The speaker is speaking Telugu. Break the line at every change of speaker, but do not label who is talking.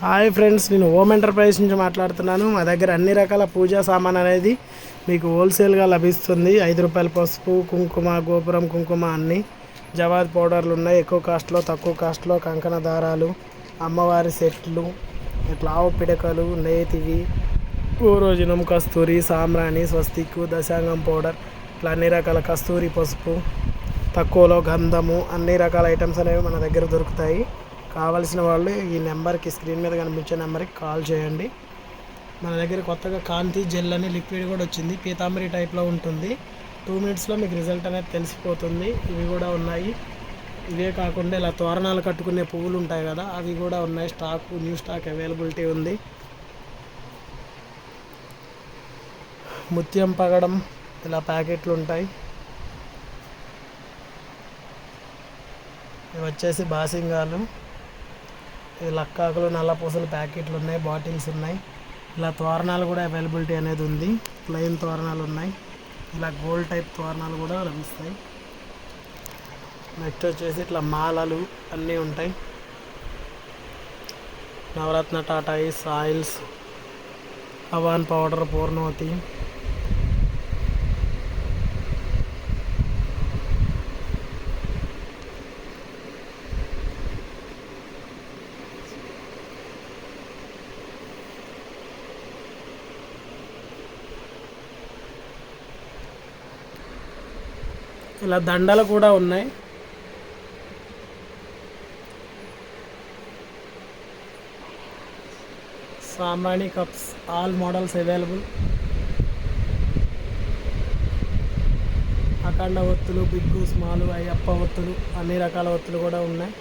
హాయ్ ఫ్రెండ్స్, నేను హోమ్ ఎంటర్ప్రైజ్ నుంచి మాట్లాడుతున్నాను. మా దగ్గర అన్ని రకాల పూజా సామాన్ అనేది మీకు హోల్సేల్గా లభిస్తుంది. 5 రూపాయల పసుపు, కుంకుమ, గోపురం కుంకుమ, అన్ని జవాద్ పౌడర్లు ఉన్నాయి. ఎక్కువ కాస్ట్లో, తక్కువ కాస్ట్లో కంకణ దారాలు, అమ్మవారి సెట్లు, ఇట్లా ఆవు పిడకలు, నేతివి, పూరోజనం, కస్తూరి, సాంబ్రాణి, స్వస్తిక్, దశాంగం పౌడర్, ఇట్లా అన్ని రకాల కస్తూరి పసుపు, తక్కువలో గంధము, అన్ని రకాల ఐటమ్స్ అనేవి మన దగ్గర దొరుకుతాయి. కావలసిన వాళ్ళు ఈ నెంబర్కి, స్క్రీన్ మీద కనిపించే నెంబర్కి కాల్ చేయండి. మన దగ్గర కొత్తగా కాంతి జెల్ అని లిక్విడ్ కూడా వచ్చింది. పీతాంబరి టైప్లో ఉంటుంది. 2 మినిట్స్లో మీకు రిజల్ట్ అనేది తెలిసిపోతుంది. ఇవి కూడా ఉన్నాయి. ఇవే కాకుండా ఇలా తోరణాలు కట్టుకునే పువ్వులు ఉంటాయి కదా, అవి కూడా ఉన్నాయి. న్యూ స్టాక్ అవైలబిలిటీ ఉంది. ముత్యం పగడం ఇలా ప్యాకెట్లు ఉంటాయి. ఇవి వచ్చేసి బాసింగాలు, లక్కాకులు, నల్ల పూసలు ప్యాకెట్లు ఉన్నాయి. బాటిల్స్ ఉన్నాయి. ఇలా తోరణాలు కూడా అవైలబిలిటీ అనేది ఉంది. ప్లెయిన్ తోరణాలు ఉన్నాయి. ఇలా గోల్డ్ టైప్ తోరణాలు కూడా లభిస్తాయి. నెక్స్ట్ వచ్చేసి ఇట్లా మాలలు అన్నీ ఉంటాయి. నవరత్న టాటాయిస్ ఆయిల్స్, అవాన్ పౌడర్, పూర్ణవతి, ఇలా దండలు కూడా ఉన్నాయి. సాంబ్రాణి కప్స్, ఆల్ మోడల్స్ అవైలబుల్. అఖండ ఒత్తులు, బిగ్గు, స్మాలు, అయ్యప్ప ఒత్తులు, అన్ని రకాల ఒత్తులు కూడా ఉన్నాయి.